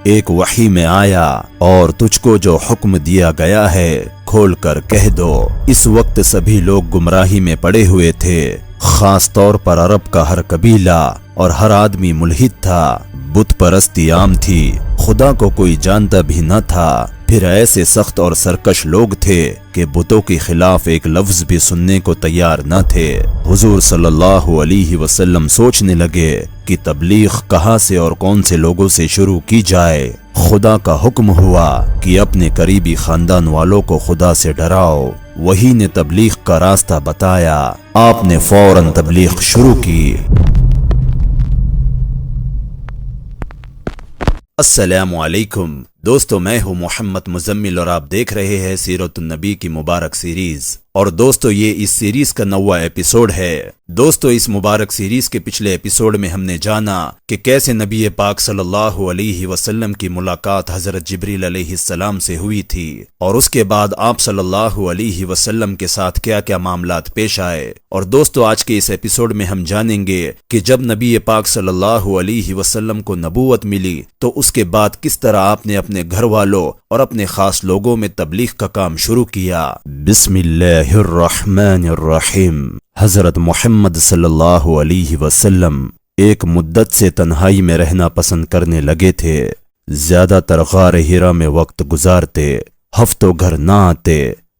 ایک وحی میں آیا اور تجھ کو جو حکم دیا گیا ہے کھول کر کہہ دو۔ اس وقت سبھی لوگ گمراہی میں پڑے ہوئے تھے، خاص طور پر عرب کا ہر قبیلہ اور ہر آدمی ملحد تھا۔ بت پرستی عام تھی، خدا کو کوئی جانتا بھی نہ تھا۔ پھر ایسے سخت اور سرکش لوگ تھے کہ بتوں کے خلاف ایک لفظ بھی سننے کو تیار نہ تھے۔ حضور صلی اللہ علیہ وسلم سوچنے لگے کہ تبلیغ کہاں سے اور کون سے لوگوں سے شروع کی جائے۔ خدا کا حکم ہوا کہ اپنے قریبی خاندان والوں کو خدا سے ڈراؤ۔ وہی نے تبلیغ کا راستہ بتایا۔ آپ نے فوراً تبلیغ شروع کی۔ السلام علیکم دوستو، میں ہوں محمد مزمل اور آپ دیکھ رہے ہیں سیرت النبی کی مبارک سیریز۔ اور دوستو یہ اس سیریز کا 9واں ایپیسوڈ ہے۔ دوستو اس مبارک سیریز کے پچھلے ایپیسوڈ میں ہم نے جانا کہ کیسے نبی پاک صلی اللہ علیہ وسلم کی ملاقات حضرت جبریل علیہ السلام سے ہوئی تھی، اور اس کے بعد آپ صلی اللہ علیہ وسلم کے ساتھ کیا کیا معاملات پیش آئے۔ اور دوستو آج کے اس ایپیسوڈ میں ہم جانیں گے کہ جب نبی پاک صلی اللہ علیہ وسلم کو نبوت ملی تو اس کے بعد کس طرح آپ نے اپنے گھر والوں اور اپنے خاص لوگوں میں تبلیغ کا کام شروع کیا۔ بسم اللہ الرحمن الرحیم۔ حضرت محمد صلی اللہ علیہ وسلم ایک مدت سے تنہائی میں رہنا پسند کرنے لگے تھے۔ زیادہ تر غار ہرا میں وقت گزارتے، ہفتوں گھر نہ آتے۔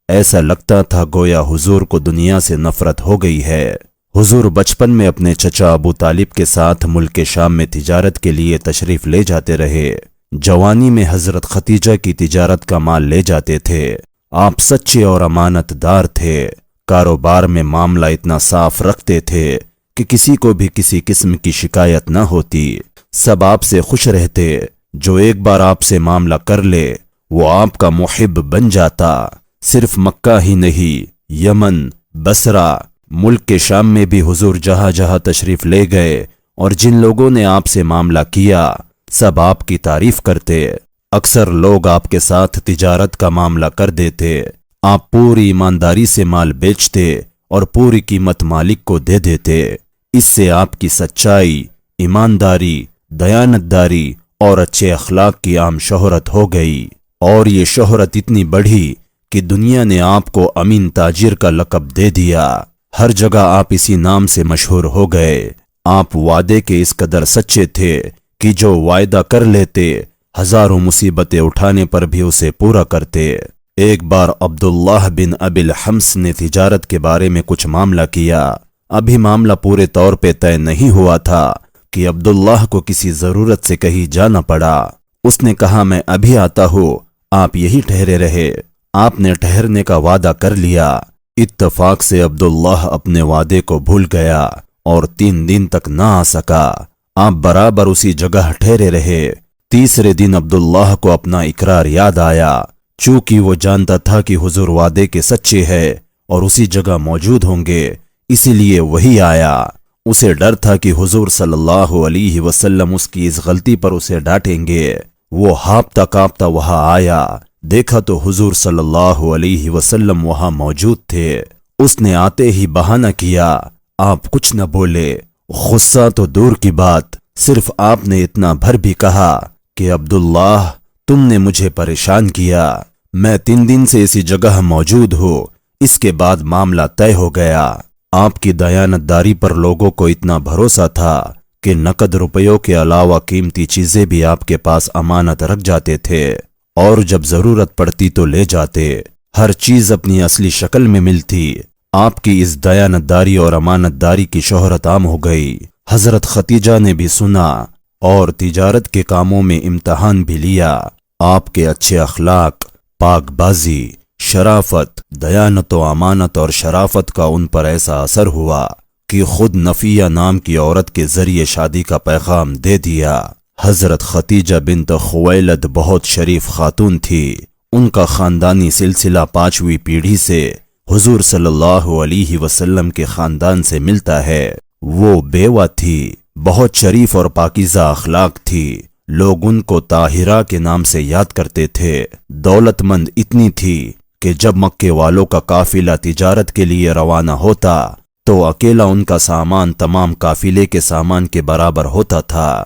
ایسا لگتا تھا گویا حضور کو دنیا سے نفرت ہو گئی ہے۔ حضور بچپن میں اپنے چچا ابو طالب کے ساتھ ملک شام میں تجارت کے لیے تشریف لے جاتے رہے۔ جوانی میں حضرت ختیجہ کی تجارت کا مال لے جاتے تھے۔ آپ سچے اور امانت دار تھے۔ کاروبار میں معاملہ اتنا صاف رکھتے تھے کہ کسی کو بھی کسی قسم کی شکایت نہ ہوتی۔ سب آپ سے خوش رہتے۔ جو ایک بار آپ سے معاملہ کر لے وہ آپ کا محب بن جاتا۔ صرف مکہ ہی نہیں، یمن، بصرہ، ملک کے شام میں بھی حضور جہاں جہاں تشریف لے گئے اور جن لوگوں نے آپ سے معاملہ کیا سب آپ کی تعریف کرتے۔ اکثر لوگ آپ کے ساتھ تجارت کا معاملہ کر دیتے۔ آپ پوری ایمانداری سے مال بیچتے اور پوری قیمت مالک کو دے دیتے۔ اس سے آپ کی سچائی، ایمانداری، دیانتداری اور اچھے اخلاق کی عام شہرت ہو گئی، اور یہ شہرت اتنی بڑھی کہ دنیا نے آپ کو امین تاجر کا لقب دے دیا۔ ہر جگہ آپ اسی نام سے مشہور ہو گئے۔ آپ وعدے کے اس قدر سچے تھے کہ جو وعدہ کر لیتے ہزاروں مصیبتیں اٹھانے پر بھی اسے پورا کرتے۔ ایک بار عبداللہ بن ابی الحمص نے تجارت کے بارے میں کچھ معاملہ کیا۔ ابھی معاملہ پورے طور پہ طے نہیں ہوا تھا کہ عبداللہ کو کسی ضرورت سے کہیں جانا پڑا۔ اس نے کہا میں ابھی آتا ہوں، آپ یہی ٹھہرے رہے۔ آپ نے ٹھہرنے کا وعدہ کر لیا۔ اتفاق سے عبداللہ اپنے وعدے کو بھول گیا اور 3 دن تک نہ آ سکا۔ آپ برابر اسی جگہ ٹھہرے رہے۔ تیسرے دن عبداللہ کو اپنا اقرار یاد آیا۔ چونکہ وہ جانتا تھا کہ حضور وعدے کے سچے ہے اور اسی جگہ موجود ہوں گے، اسی لیے وہی آیا۔ اسے ڈر تھا کہ حضور صلی اللہ علیہ وسلم اس کی اس غلطی پر اسے ڈانٹیں گے۔ وہ ہانپتا کانپتا وہاں آیا۔ دیکھا تو حضور صلی اللہ علیہ وسلم وہاں موجود تھے۔ اس نے آتے ہی بہانہ کیا۔ آپ کچھ نہ بولے۔ غصہ تو دور کی بات، صرف آپ نے اتنا بھر بھی کہا کہ عبداللہ تم نے مجھے پریشان کیا، میں 3 دن سے اسی جگہ موجود ہوں۔ اس کے بعد معاملہ طے ہو گیا۔ آپ کی دیانتداری پر لوگوں کو اتنا بھروسہ تھا کہ نقد روپیوں کے علاوہ قیمتی چیزیں بھی آپ کے پاس امانت رکھ جاتے تھے، اور جب ضرورت پڑتی تو لے جاتے۔ ہر چیز اپنی اصلی شکل میں ملتی۔ آپ کی اس دیانتداری اور امانت داری کی شہرت عام ہو گئی۔ حضرت ختیجہ نے بھی سنا اور تجارت کے کاموں میں امتحان بھی لیا۔ آپ کے اچھے اخلاق، پاک بازی، شرافت، دیانت و امانت اور شرافت کا ان پر ایسا اثر ہوا کہ خود نفیہ نام کی عورت کے ذریعے شادی کا پیغام دے دیا۔ حضرت ختیجہ بنت خویلد بہت شریف خاتون تھی۔ ان کا خاندانی سلسلہ 5ویں پیڑھی سے حضور صلی اللہ علیہ وسلم کے خاندان سے ملتا ہے۔ وہ بیوہ تھی، بہت شریف اور پاکیزہ اخلاق تھی۔ لوگ ان کو طاہرہ کے نام سے یاد کرتے تھے۔ دولت مند اتنی تھی کہ جب مکے والوں کا قافلہ تجارت کے لیے روانہ ہوتا تو اکیلا ان کا سامان تمام قافلے کے سامان کے برابر ہوتا تھا۔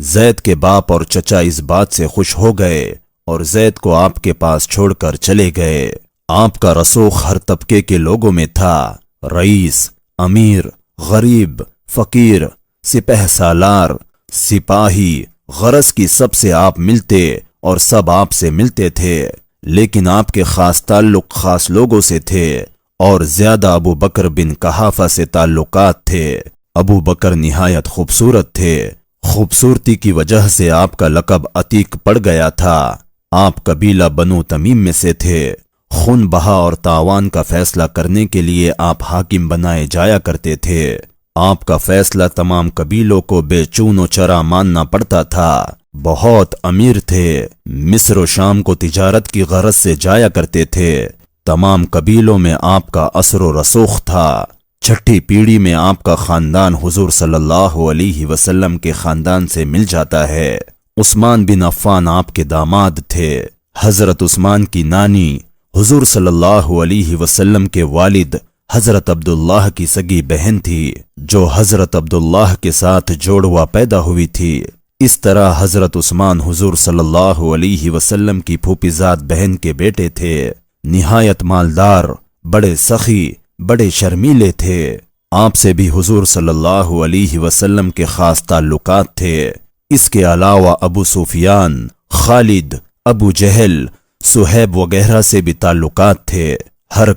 زید کے باپ اور چچا اس بات سے خوش ہو گئے اور زید کو آپ کے پاس چھوڑ کر چلے گئے۔ آپ کا رسوخ ہر طبقے کے لوگوں میں تھا، رئیس، امیر، غریب، فقیر، سپہ سالار، سپاہی، غرض کی سب سے آپ ملتے اور سب آپ سے ملتے تھے، لیکن آپ کے خاص تعلق خاص لوگوں سے تھے اور زیادہ ابو بکر بن قحافہ سے تعلقات تھے۔ ابو بکر نہایت خوبصورت تھے، خوبصورتی کی وجہ سے آپ کا لقب عتیق پڑ گیا تھا۔ آپ قبیلہ بنو تمیم میں سے تھے۔ خون بہا اور تاوان کا فیصلہ کرنے کے لیے آپ حاکم بنائے جایا کرتے تھے۔ آپ کا فیصلہ تمام قبیلوں کو بے چون و چرا ماننا پڑتا تھا۔ بہت امیر تھے، مصر و شام کو تجارت کی غرض سے جایا کرتے تھے۔ تمام قبیلوں میں آپ کا اثر و رسوخ تھا۔ چھٹی پیڑھی میں آپ کا خاندان حضور صلی اللہ علیہ وسلم کے خاندان سے مل جاتا ہے۔ عثمان بن عفان آپ کے داماد تھے۔ حضرت عثمان کی نانی حضور صلی اللہ علیہ وسلم کے والد حضرت عبداللہ کی سگی بہن تھی، جو حضرت عبداللہ کے ساتھ جوڑوا پیدا ہوئی تھی۔ اس طرح حضرت عثمان حضور صلی اللہ علیہ وسلم کی پھوپھیزاد بہن کے بیٹے تھے۔ نہایت مالدار، بڑے سخی، بڑے شرمیلے تھے۔ آپ سے بھی حضور صلی اللہ علیہ وسلم کے خاص تعلقات تھے۔ اس کے علاوہ ابو سفیان، خالد، ابو جہل، صہیب وغیرہ سے بھی تعلقات تھے۔ ہر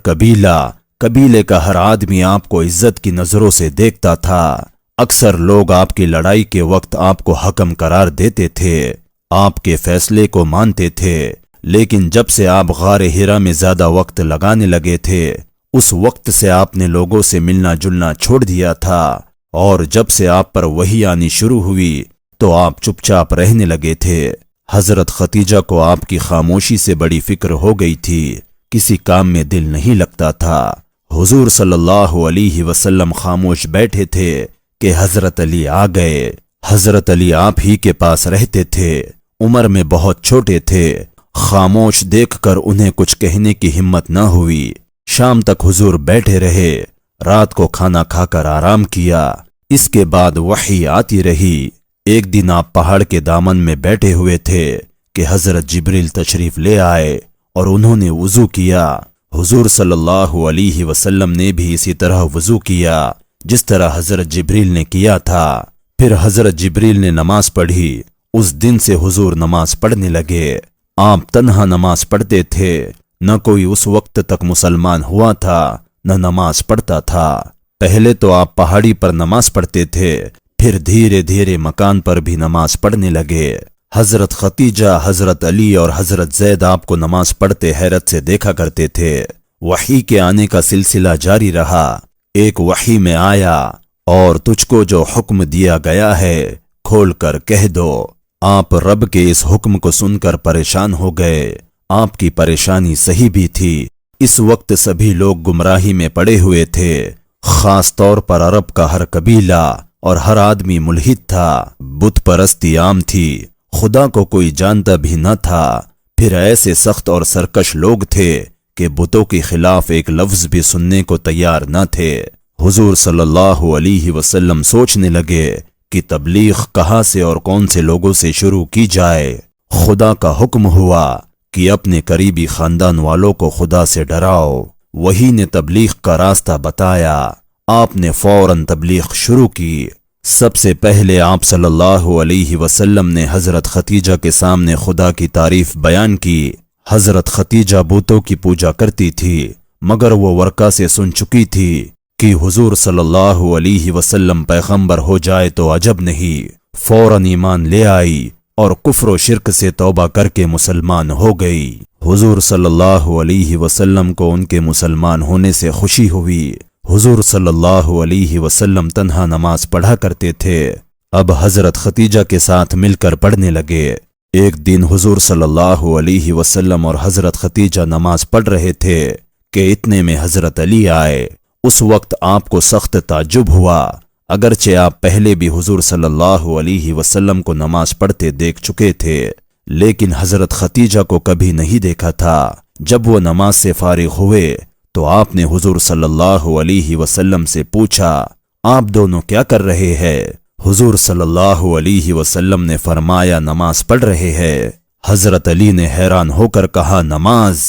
قبیلے کا ہر آدمی آپ کو عزت کی نظروں سے دیکھتا تھا۔ اکثر لوگ آپ کی لڑائی کے وقت آپ کو حکم قرار دیتے تھے، آپ کے فیصلے کو مانتے تھے، لیکن جب سے آپ غار ہرا میں زیادہ وقت لگانے لگے تھے، اس وقت سے آپ نے لوگوں سے ملنا جلنا چھوڑ دیا تھا، اور جب سے آپ پر وحی آنی شروع ہوئی تو آپ چپ چاپ رہنے لگے تھے۔ حضرت ختیجہ کو آپ کی خاموشی سے بڑی فکر ہو گئی تھی، کسی کام میں دل نہیں لگتا تھا۔ حضور صلی اللہ علیہ وسلم خاموش بیٹھے تھے کہ حضرت علی آ گئے۔ حضرت علی آپ ہی کے پاس رہتے تھے، عمر میں بہت چھوٹے تھے۔ خاموش دیکھ کر انہیں کچھ کہنے کی ہمت نہ ہوئی۔ شام تک حضور بیٹھے رہے، رات کو کھانا کھا کر آرام کیا۔ اس کے بعد وحی آتی رہی۔ ایک دن آپ پہاڑ کے دامن میں بیٹھے ہوئے تھے کہ حضرت جبریل تشریف لے آئے اور انہوں نے وضو کیا۔ حضور صلی اللہ علیہ وسلم نے بھی اسی طرح وضو کیا جس طرح حضرت جبریل نے کیا تھا۔ پھر حضرت جبریل نے نماز پڑھی۔ اس دن سے حضور نماز پڑھنے لگے۔ آپ تنہا نماز پڑھتے تھے، نہ کوئی اس وقت تک مسلمان ہوا تھا نہ نماز پڑھتا تھا۔ پہلے تو آپ پہاڑی پر نماز پڑھتے تھے، پھر دھیرے دھیرے مکان پر بھی نماز پڑھنے لگے۔ حضرت ختیجہ، حضرت علی اور حضرت زید آپ کو نماز پڑھتے حیرت سے دیکھا کرتے تھے۔ وحی کے آنے کا سلسلہ جاری رہا۔ ایک وحی میں آیا، اور تجھ کو جو حکم دیا گیا ہے کھول کر کہہ دو۔ آپ رب کے اس حکم کو سن کر پریشان ہو گئے۔ آپ کی پریشانی صحیح بھی تھی۔ اس وقت سبھی لوگ گمراہی میں پڑے ہوئے تھے، خاص طور پر عرب کا ہر قبیلہ اور ہر آدمی ملحد تھا۔ بت پرستی عام تھی، خدا کو کوئی جانتا بھی نہ تھا۔ پھر ایسے سخت اور سرکش لوگ تھے کہ بتوں کے خلاف ایک لفظ بھی سننے کو تیار نہ تھے۔ حضور صلی اللہ علیہ وسلم سوچنے لگے کہ تبلیغ کہاں سے اور کون سے لوگوں سے شروع کی جائے۔ خدا کا حکم ہوا کہ اپنے قریبی خاندان والوں کو خدا سے ڈراؤ۔ وہی نے تبلیغ کا راستہ بتایا۔ آپ نے فوراً تبلیغ شروع کی۔ سب سے پہلے آپ صلی اللہ علیہ وسلم نے حضرت ختیجہ کے سامنے خدا کی تعریف بیان کی۔ حضرت ختیجہ بتوں کی پوجا کرتی تھی، مگر وہ ورقہ سے سن چکی تھی کہ حضور صلی اللہ علیہ وسلم پیغمبر ہو جائے تو عجب نہیں۔ فوراً ایمان لے آئی اور کفر و شرک سے توبہ کر کے مسلمان ہو گئی۔ حضور صلی اللہ علیہ وسلم کو ان کے مسلمان ہونے سے خوشی ہوئی۔ حضور صلی اللہ علیہ وسلم تنہا نماز پڑھا کرتے تھے، اب حضرت ختیجہ کے ساتھ مل کر پڑھنے لگے۔ ایک دن حضور صلی اللہ علیہ وسلم اور حضرت ختیجہ نماز پڑھ رہے تھے کہ اتنے میں حضرت علی آئے۔ اس وقت آپ کو سخت تعجب ہوا، اگرچہ آپ پہلے بھی حضور صلی اللہ علیہ وسلم کو نماز پڑھتے دیکھ چکے تھے، لیکن حضرت ختیجہ کو کبھی نہیں دیکھا تھا۔ جب وہ نماز سے فارغ ہوئے تو آپ نے حضور صلی اللہ علیہ وسلم سے پوچھا، آپ دونوں کیا کر رہے ہیں؟ حضور صلی اللہ علیہ وسلم نے فرمایا نماز پڑھ رہے ہیں۔ حضرت علی نے حیران ہو کر کہا نماز،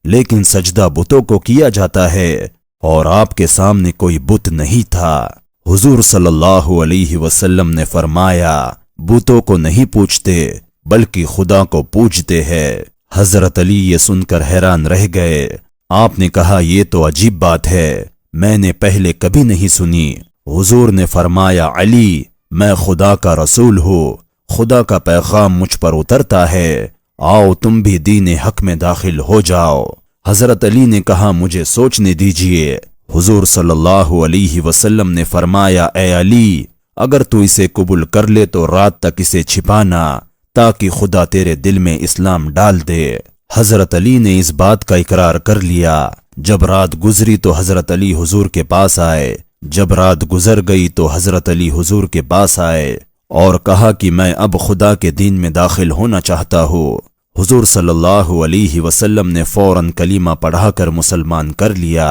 لیکن سجدہ بتوں کو کیا جاتا ہے اور آپ کے سامنے کوئی بت نہیں تھا۔ حضور صلی اللہ علیہ وسلم نے فرمایا بتوں کو نہیں پوچھتے بلکہ خدا کو پوجتے ہیں۔ حضرت علی یہ سن کر حیران رہ گئے۔ آپ نے کہا یہ تو عجیب بات ہے، میں نے پہلے کبھی نہیں سنی۔ حضور نے فرمایا علی، میں خدا کا رسول ہوں، خدا کا پیغام مجھ پر اترتا ہے، آؤ تم بھی دین حق میں داخل ہو جاؤ۔ حضرت علی نے کہا مجھے سوچنے دیجئے۔ حضور صلی اللہ علیہ وسلم نے فرمایا اے علی، اگر تو اسے قبول کر لے تو رات تک اسے چھپانا تاکہ خدا تیرے دل میں اسلام ڈال دے۔ حضرت علی نے اس بات کا اقرار کر لیا۔ جب رات گزری تو حضرت علی حضور کے پاس آئے۔ جب رات گزر گئی تو حضرت علی حضور کے پاس آئے اور کہا کہ میں اب خدا کے دین میں داخل ہونا چاہتا ہوں۔ حضور صلی اللہ علیہ وسلم نے فوراً کلمہ پڑھا کر مسلمان کر لیا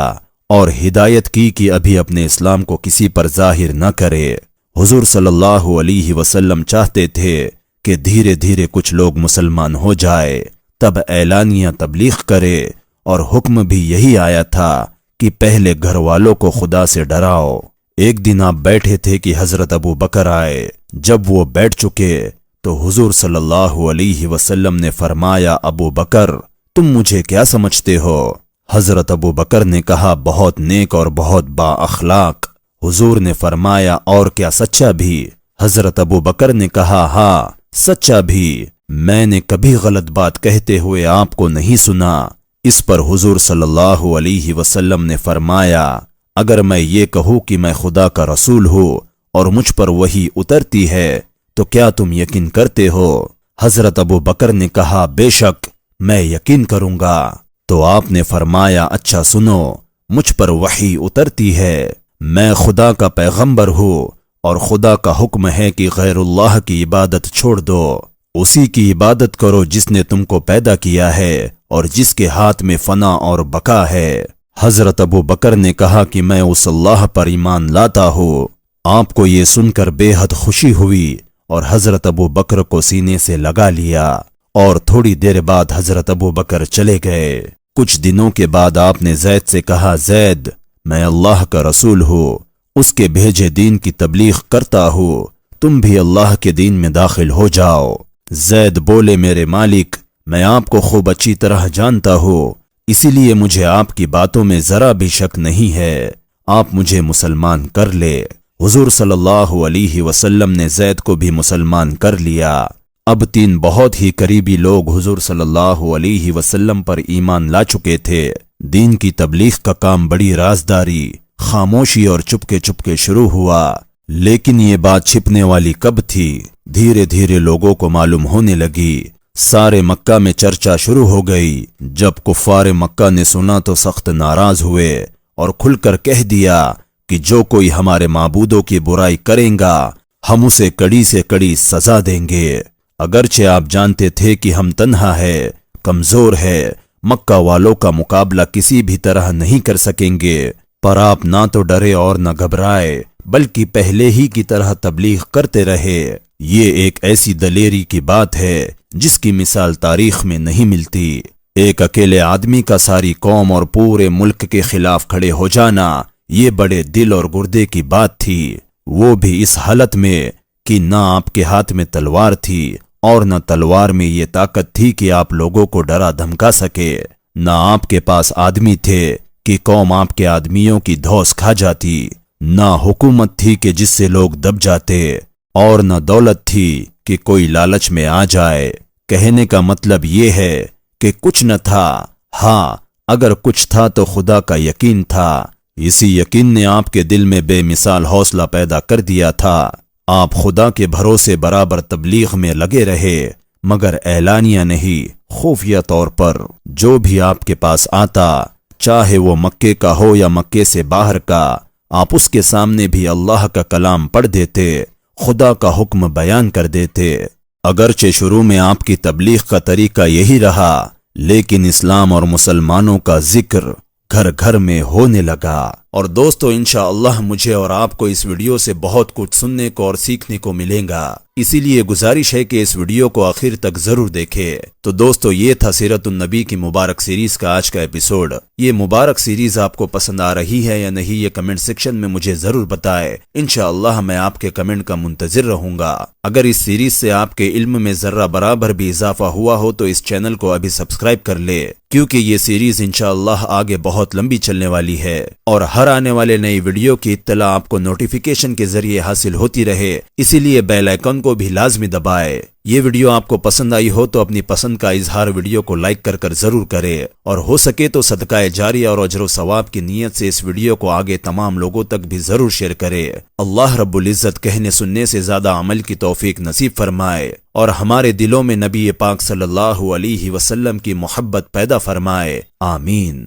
اور ہدایت کی کہ ابھی اپنے اسلام کو کسی پر ظاہر نہ کرے۔ حضور صلی اللہ علیہ وسلم چاہتے تھے کہ دھیرے دھیرے کچھ لوگ مسلمان ہو جائے، تب اعلانیہ تبلیغ کرے، اور حکم بھی یہی آیا تھا کہ پہلے گھر والوں کو خدا سے ڈراؤ۔ ایک دن آپ بیٹھے تھے کہ حضرت ابو بکر آئے۔ جب وہ بیٹھ چکے تو حضور صلی اللہ علیہ وسلم نے فرمایا ابو بکر تم مجھے کیا سمجھتے ہو؟ حضرت ابو بکر نے کہا بہت نیک اور بہت با اخلاق۔ حضور نے فرمایا اور کیا سچا بھی؟ حضرت ابو بکر نے کہا ہاں سچا بھی، میں نے کبھی غلط بات کہتے ہوئے آپ کو نہیں سنا۔ اس پر حضور صلی اللہ علیہ وسلم نے فرمایا اگر میں یہ کہوں کہ میں خدا کا رسول ہوں اور مجھ پر وحی اترتی ہے تو کیا تم یقین کرتے ہو؟ حضرت ابو بکر نے کہا بے شک میں یقین کروں گا۔ تو آپ نے فرمایا اچھا سنو، مجھ پر وحی اترتی ہے، میں خدا کا پیغمبر ہوں اور خدا کا حکم ہے کہ غیر اللہ کی عبادت چھوڑ دو، اسی کی عبادت کرو جس نے تم کو پیدا کیا ہے اور جس کے ہاتھ میں فنا اور بقا ہے۔ حضرت ابو بکر نے کہا کہ میں اس اللہ پر ایمان لاتا ہوں۔ آپ کو یہ سن کر بے حد خوشی ہوئی اور حضرت ابو بکر کو سینے سے لگا لیا، اور تھوڑی دیر بعد حضرت ابو بکر چلے گئے۔ کچھ دنوں کے بعد آپ نے زید سے کہا زید میں اللہ کا رسول ہوں، اس کے بھیجے دین کی تبلیغ کرتا ہوں، تم بھی اللہ کے دین میں داخل ہو جاؤ۔ زید بولے میرے مالک میں آپ کو خوب اچھی طرح جانتا ہوں، اسی لیے مجھے آپ کی باتوں میں ذرا بھی شک نہیں ہے، آپ مجھے مسلمان کر لے۔ حضور صلی اللہ علیہ وسلم نے زید کو بھی مسلمان کر لیا۔ اب 3 بہت ہی قریبی لوگ حضور صلی اللہ علیہ وسلم پر ایمان لا چکے تھے۔ دین کی تبلیغ کا کام بڑی رازداری، خاموشی اور چپکے چپکے شروع ہوا، لیکن یہ بات چھپنے والی کب تھی؟ دھیرے دھیرے لوگوں کو معلوم ہونے لگی۔ سارے مکہ میں چرچا شروع ہو گئی۔ جب کفار مکہ نے سنا تو سخت ناراض ہوئے اور کھل کر کہہ دیا کہ جو کوئی ہمارے معبودوں کی برائی کرے گا ہم اسے کڑی سے کڑی سزا دیں گے۔ اگرچہ آپ جانتے تھے کہ ہم تنہا ہے، کمزور ہے، مکہ والوں کا مقابلہ کسی بھی طرح نہیں کر سکیں گے، پر آپ نہ تو ڈرے اور نہ گھبرائے بلکہ پہلے ہی کی طرح تبلیغ کرتے رہے۔ یہ ایک ایسی دلیری کی بات ہے جس کی مثال تاریخ میں نہیں ملتی۔ ایک اکیلے آدمی کا ساری قوم اور پورے ملک کے خلاف کھڑے ہو جانا یہ بڑے دل اور گردے کی بات تھی، وہ بھی اس حالت میں کہ نہ آپ کے ہاتھ میں تلوار تھی اور نہ تلوار میں یہ طاقت تھی کہ آپ لوگوں کو ڈرا دھمکا سکے، نہ آپ کے پاس آدمی تھے کہ قوم آپ کے آدمیوں کی دھوس کھا جاتی، نہ حکومت تھی کہ جس سے لوگ دب جاتے، اور نہ دولت تھی کہ کوئی لالچ میں آ جائے۔ کہنے کا مطلب یہ ہے کہ کچھ نہ تھا، ہاں اگر کچھ تھا تو خدا کا یقین تھا۔ اسی یقین نے آپ کے دل میں بے مثال حوصلہ پیدا کر دیا تھا۔ آپ خدا کے بھروسے برابر تبلیغ میں لگے رہے، مگر اعلانیہ نہیں، خفیہ طور پر۔ جو بھی آپ کے پاس آتا، چاہے وہ مکے کا ہو یا مکے سے باہر کا، آپ اس کے سامنے بھی اللہ کا کلام پڑھ دیتے، خدا کا حکم بیان کر دیتے۔ اگرچہ شروع میں آپ کی تبلیغ کا طریقہ یہی رہا، لیکن اسلام اور مسلمانوں کا ذکر گھر گھر میں ہونے لگا اور دوستو انشاءاللہ مجھے اور آپ کو اس ویڈیو سے بہت کچھ سننے کو اور سیکھنے کو ملے گا، اسی لیے گزارش ہے کہ اس ویڈیو کو آخر تک ضرور دیکھیں۔ تو دوستو یہ تھا سیرت النبی کی مبارک سیریز کا آج کا ایپیسوڈ۔ یہ مبارک سیریز آپ کو پسند آ رہی ہے یا نہیں یہ کمنٹ سیکشن میں مجھے ضرور بتائے، انشاءاللہ میں آپ کے کمنٹ کا منتظر رہوں گا۔ اگر اس سیریز سے آپ کے علم میں ذرہ برابر بھی اضافہ ہوا ہو تو اس چینل کو ابھی سبسکرائب کر لے، کیونکہ یہ سیریز انشاءاللہ آگے بہت لمبی چلنے والی ہے، اور ہر آنے والے نئی ویڈیو کی اطلاع آپ کو نوٹیفیکیشن کے ذریعے حاصل ہوتی رہے، اسی لیے بیل آئیکن کو بھی لازمی دبائے۔ یہ ویڈیو آپ کو پسند آئی ہو تو اپنی پسند کا اظہار ویڈیو کو لائک کر ضرور کرے، اور ہو سکے تو صدقہ جاریہ اور اجر و ثواب کی نیت سے اس ویڈیو کو آگے تمام لوگوں تک بھی ضرور شیئر کرے۔ اللہ رب العزت کہنے سننے سے زیادہ عمل کی توفیق نصیب فرمائے، اور ہمارے دلوں میں نبی پاک صلی اللہ علیہ وسلم کی محبت پیدا فرمائے، آمین۔